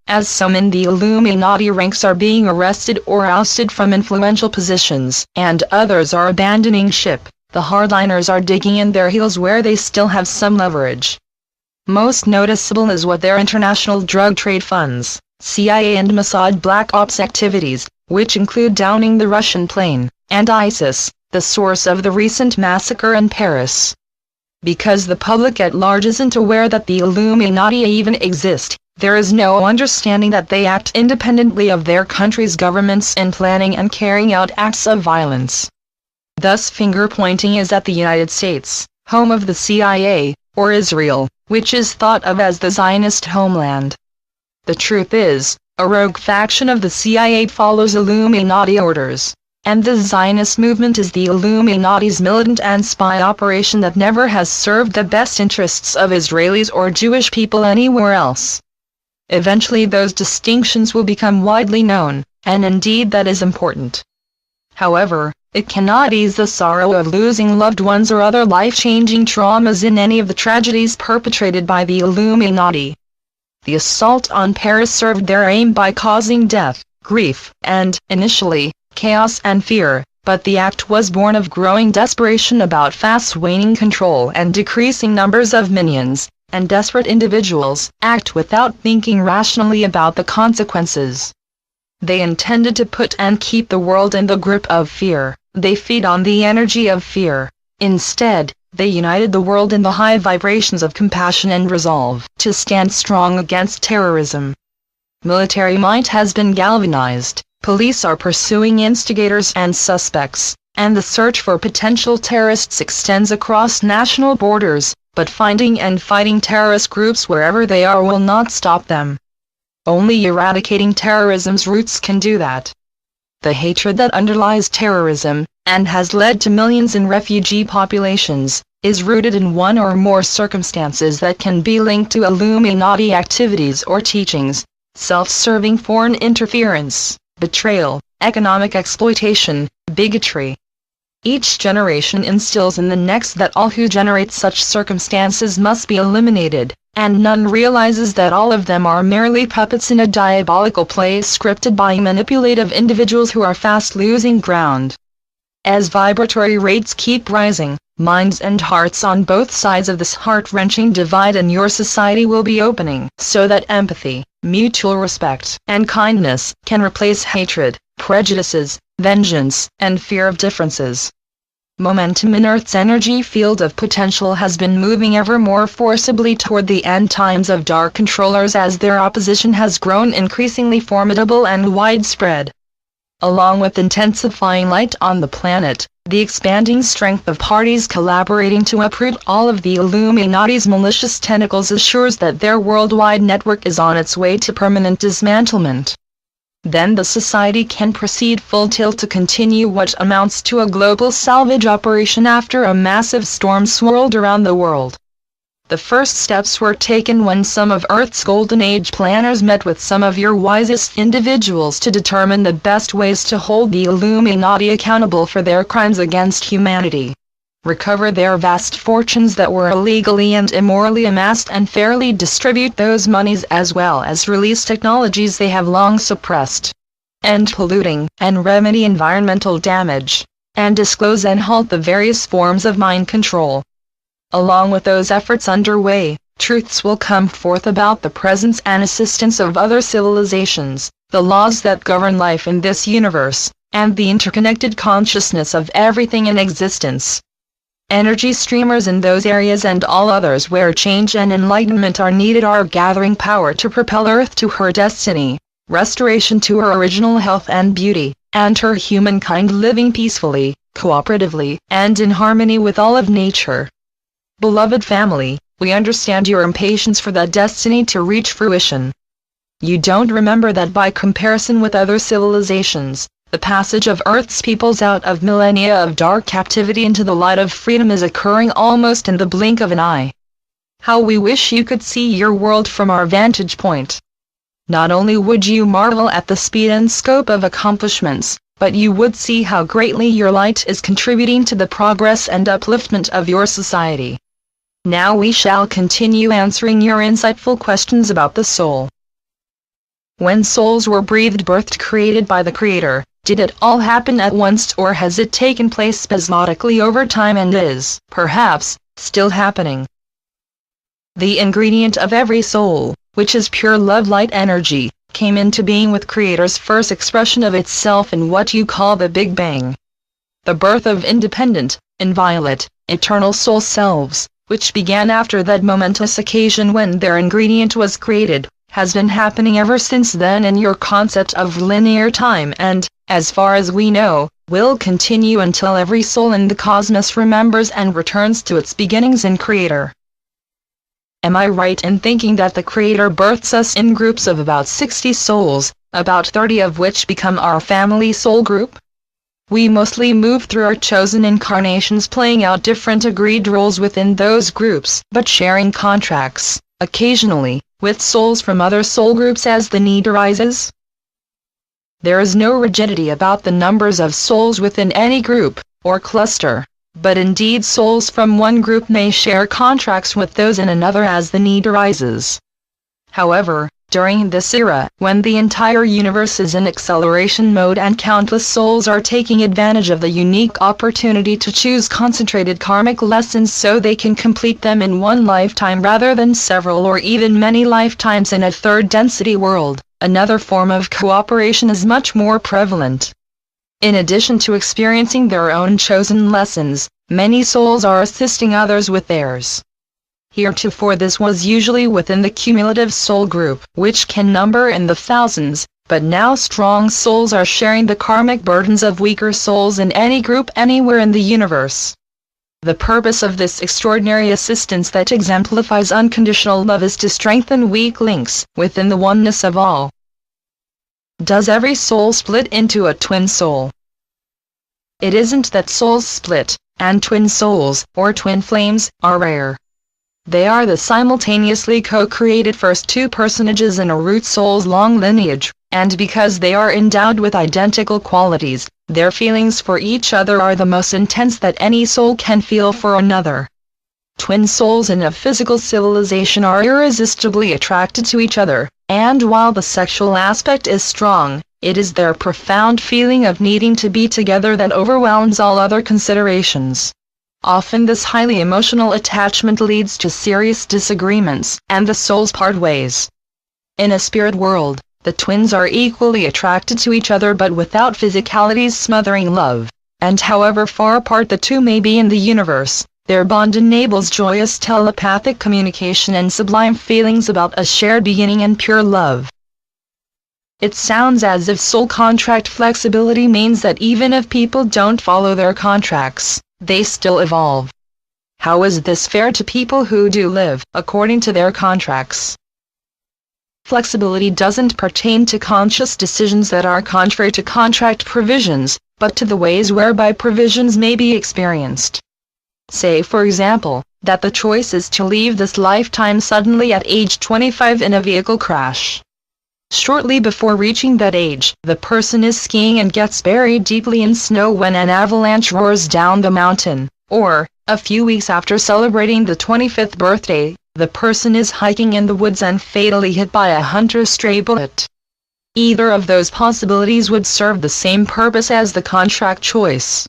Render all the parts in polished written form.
as some in the Illuminati ranks are being arrested or ousted from influential positions, and others are abandoning ship, the hardliners are digging in their heels where they still have some leverage. Most noticeable is what their international drug trade funds, CIA and Mossad Black Ops activities, which include downing the Russian plane, and ISIS, the source of the recent massacre in Paris. Because the public at large isn't aware that the Illuminati even exist, there is no understanding that they act independently of their country's governments in planning and carrying out acts of violence. Thus finger-pointing is at the United States, home of the CIA, or Israel, which is thought of as the Zionist homeland. The truth is, a rogue faction of the CIA follows Illuminati orders, and the Zionist movement is the Illuminati's militant and spy operation that never has served the best interests of Israelis or Jewish people anywhere else. Eventually those distinctions will become widely known, and indeed that is important. However, it cannot ease the sorrow of losing loved ones or other life-changing traumas in any of the tragedies perpetrated by the Illuminati. The assault on Paris served their aim by causing death, grief, and, initially, chaos and fear, but the act was born of growing desperation about fast-waning control and decreasing numbers of minions, and desperate individuals act without thinking rationally about the consequences. They intended to put and keep the world in the grip of fear. They feed on the energy of fear. Instead, they united the world in the high vibrations of compassion and resolve to stand strong against terrorism. Military might has been galvanized, police are pursuing instigators and suspects, and the search for potential terrorists extends across national borders, but finding and fighting terrorist groups wherever they are will not stop them. Only eradicating terrorism's roots can do that. The hatred that underlies terrorism, and has led to millions in refugee populations, is rooted in one or more circumstances that can be linked to Illuminati activities or teachings: self-serving foreign interference, betrayal, economic exploitation, bigotry. Each generation instills in the next that all who generate such circumstances must be eliminated, and none realizes that all of them are merely puppets in a diabolical play scripted by manipulative individuals who are fast losing ground. As vibratory rates keep rising, minds and hearts on both sides of this heart-wrenching divide in your society will be opening, so that empathy, mutual respect, and kindness can replace hatred, prejudices, vengeance, and fear of differences. Momentum in Earth's energy field of potential has been moving ever more forcibly toward the end times of dark controllers as their opposition has grown increasingly formidable and widespread. Along with intensifying light on the planet, the expanding strength of parties collaborating to uproot all of the Illuminati's malicious tentacles assures that their worldwide network is on its way to permanent dismantlement. Then the society can proceed full tilt to continue what amounts to a global salvage operation after a massive storm swirled around the world. The first steps were taken when some of Earth's Golden Age planners met with some of your wisest individuals to determine the best ways to hold the Illuminati accountable for their crimes against humanity, recover their vast fortunes that were illegally and immorally amassed, and fairly distribute those monies, as well as release technologies they have long suppressed, end polluting, and remedy environmental damage, and disclose and halt the various forms of mind control. Along with those efforts underway, truths will come forth about the presence and assistance of other civilizations, the laws that govern life in this universe, and the interconnected consciousness of everything in existence. Energy streamers in those areas and all others where change and enlightenment are needed are gathering power to propel Earth to her destiny, restoration to her original health and beauty, and her humankind living peacefully, cooperatively, and in harmony with all of nature. Beloved family, we understand your impatience for that destiny to reach fruition. You don't remember that by comparison with other civilizations, the passage of Earth's peoples out of millennia of dark captivity into the light of freedom is occurring almost in the blink of an eye. How we wish you could see your world from our vantage point. Not only would you marvel at the speed and scope of accomplishments, but you would see how greatly your light is contributing to the progress and upliftment of your society. Now we shall continue answering your insightful questions about the soul. When souls were breathed, birthed, created by the Creator, did it all happen at once, or has it taken place spasmodically over time and is, perhaps, still happening? The ingredient of every soul, which is pure love light energy, came into being with Creator's first expression of itself in what you call the Big Bang. The birth of independent, inviolate, eternal soul selves, which began after that momentous occasion when their ingredient was created, has been happening ever since then in your concept of linear time and, as far as we know, will continue until every soul in the cosmos remembers and returns to its beginnings in Creator. Am I right in thinking that the Creator births us in groups of about 60 souls, about 30 of which become our family soul group? We mostly move through our chosen incarnations playing out different agreed roles within those groups, but sharing contracts, occasionally, with souls from other soul groups as the need arises. There is no rigidity about the numbers of souls within any group, or cluster, but indeed souls from one group may share contracts with those in another as the need arises. However, during this era, when the entire universe is in acceleration mode and countless souls are taking advantage of the unique opportunity to choose concentrated karmic lessons so they can complete them in one lifetime rather than several or even many lifetimes in a third density world, another form of cooperation is much more prevalent. In addition to experiencing their own chosen lessons, many souls are assisting others with theirs. Heretofore this was usually within the cumulative soul group, which can number in the thousands, but now strong souls are sharing the karmic burdens of weaker souls in any group anywhere in the universe. The purpose of this extraordinary assistance that exemplifies unconditional love is to strengthen weak links within the oneness of all. Does every soul split into a twin soul? It isn't that souls split, and twin souls, or twin flames, are rare. They are the simultaneously co-created first two personages in a root soul's long lineage, and because they are endowed with identical qualities, their feelings for each other are the most intense that any soul can feel for another. Twin souls in a physical civilization are irresistibly attracted to each other, and while the sexual aspect is strong, it is their profound feeling of needing to be together that overwhelms all other considerations. Often this highly emotional attachment leads to serious disagreements, and the souls part ways. In a spirit world, the twins are equally attracted to each other but without physicality's smothering love, and however far apart the two may be in the universe, their bond enables joyous telepathic communication and sublime feelings about a shared beginning and pure love. It sounds as if soul contract flexibility means that even if people don't follow their contracts, they still evolve. How is this fair to people who do live according to their contracts? Flexibility doesn't pertain to conscious decisions that are contrary to contract provisions, but to the ways whereby provisions may be experienced. Say for example, that the choice is to leave this lifetime suddenly at age 25 in a vehicle crash. Shortly before reaching that age, the person is skiing and gets buried deeply in snow when an avalanche roars down the mountain, or, a few weeks after celebrating the 25th birthday, the person is hiking in the woods and fatally hit by a hunter's stray bullet. Either of those possibilities would serve the same purpose as the contract choice.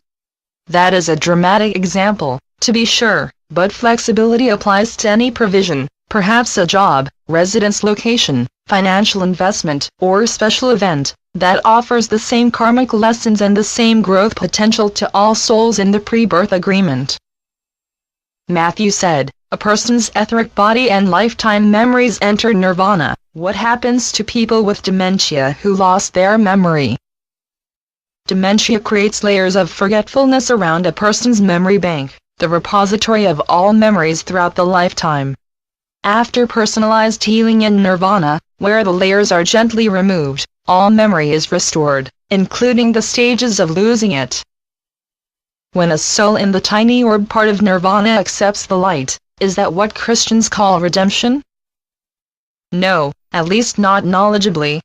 That is a dramatic example, to be sure, but flexibility applies to any provision, perhaps a job, residence location, financial investment, or special event, that offers the same karmic lessons and the same growth potential to all souls in the pre-birth agreement. Matthew said, a person's etheric body and lifetime memories enter nirvana. What happens to people with dementia who lost their memory? Dementia creates layers of forgetfulness around a person's memory bank, the repository of all memories throughout the lifetime. After personalized healing in nirvana, where the layers are gently removed, all memory is restored, including the stages of losing it. When a soul in the tiny orb part of nirvana accepts the light, is that what Christians call redemption? No, at least not knowledgeably.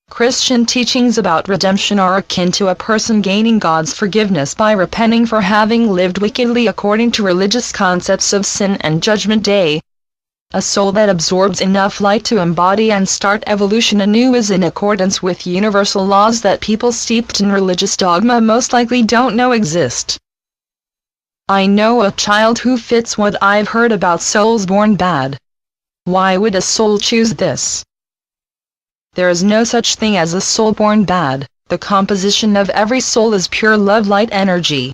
Christian teachings about redemption are akin to a person gaining God's forgiveness by repenting for having lived wickedly according to religious concepts of sin and judgment day. A soul that absorbs enough light to embody and start evolution anew is in accordance with universal laws that people steeped in religious dogma most likely don't know exist. I know a child who fits what I've heard about souls born bad. Why would a soul choose this? There is no such thing as a soul born bad. The composition of every soul is pure love light energy.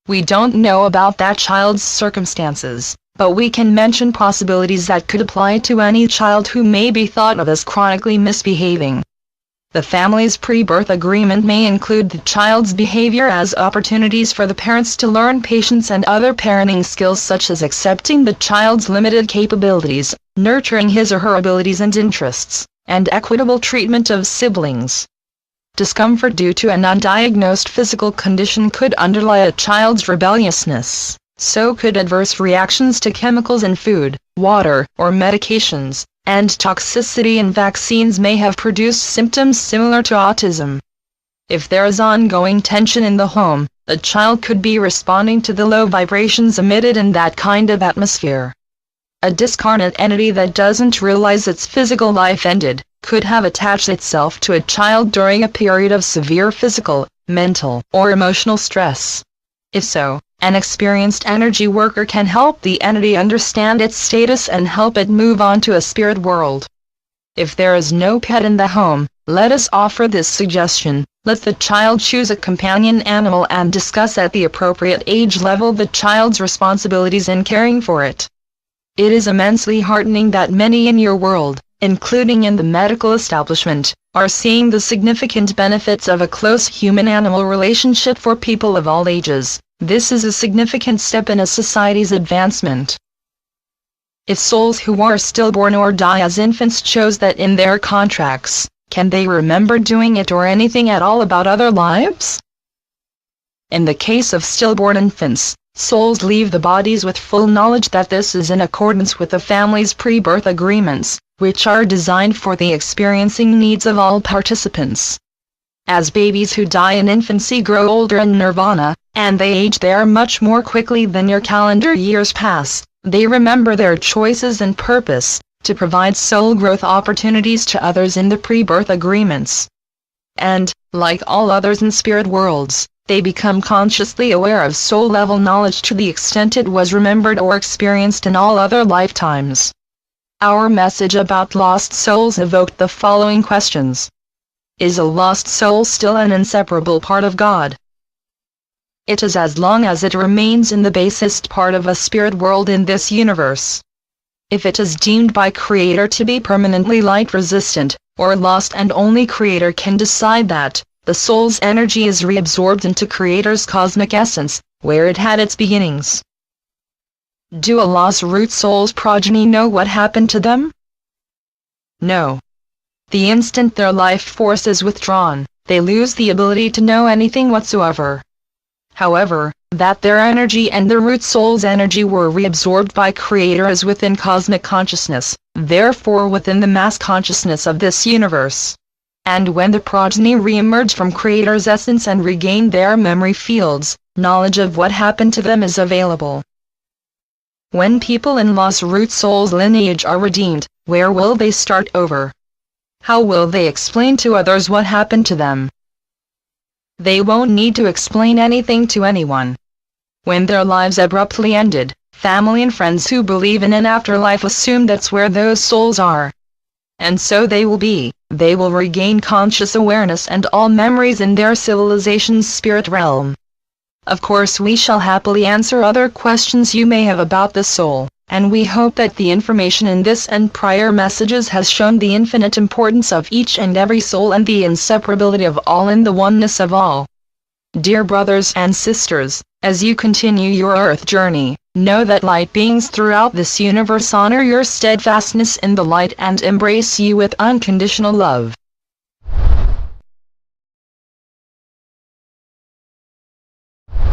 We don't know about that child's circumstances, but we can mention possibilities that could apply to any child who may be thought of as chronically misbehaving. The family's pre-birth agreement may include the child's behavior as opportunities for the parents to learn patience and other parenting skills such as accepting the child's limited capabilities, nurturing his or her abilities and interests, and equitable treatment of siblings. Discomfort due to an undiagnosed physical condition could underlie a child's rebelliousness. So could adverse reactions to chemicals in food, water, or medications, and toxicity in vaccines may have produced symptoms similar to autism. If there is ongoing tension in the home, a child could be responding to the low vibrations emitted in that kind of atmosphere. A discarnate entity that doesn't realize its physical life ended, could have attached itself to a child during a period of severe physical, mental, or emotional stress. If so, an experienced energy worker can help the entity understand its status and help it move on to a spirit world. If there is no pet in the home, let us offer this suggestion: let the child choose a companion animal and discuss at the appropriate age level the child's responsibilities in caring for it. It is immensely heartening that many in your world, including in the medical establishment, are seeing the significant benefits of a close human-animal relationship for people of all ages. This is a significant step in a society's advancement. If souls who are stillborn or die as infants chose that in their contracts, can they remember doing it or anything at all about other lives? In the case of stillborn infants, souls leave the bodies with full knowledge that this is in accordance with the family's pre-birth agreements, which are designed for the experiencing needs of all participants. As babies who die in infancy grow older in nirvana, and they age there much more quickly than your calendar years pass, they remember their choices and purpose, to provide soul growth opportunities to others in the pre-birth agreements. And, like all others in spirit worlds, they become consciously aware of soul-level knowledge to the extent it was remembered or experienced in all other lifetimes. Our message about lost souls evoked the following questions. Is a lost soul still an inseparable part of God? It is as long as it remains in the basest part of a spirit world in this universe. If it is deemed by Creator to be permanently light-resistant, or lost and only Creator can decide that, the soul's energy is reabsorbed into Creator's cosmic essence, where it had its beginnings. Do a lost root soul's progeny know what happened to them? No. The instant their life force is withdrawn, they lose the ability to know anything whatsoever. However, that their energy and the root soul's energy were reabsorbed by Creator is within cosmic consciousness, therefore within the mass consciousness of this universe. And when the progeny re-emerge from Creator's essence and regain their memory fields, knowledge of what happened to them is available. When people in lost root souls' lineage are redeemed, where will they start over? How will they explain to others what happened to them? They won't need to explain anything to anyone. When their lives abruptly ended, family and friends who believe in an afterlife assume that's where those souls are. And so they will be. They will regain conscious awareness and all memories in their civilization's spirit realm. Of course, we shall happily answer other questions you may have about the soul, and we hope that the information in this and prior messages has shown the infinite importance of each and every soul and the inseparability of all in the oneness of all. Dear brothers and sisters, as you continue your earth journey, know that light beings throughout this universe honor your steadfastness in the light and embrace you with unconditional love.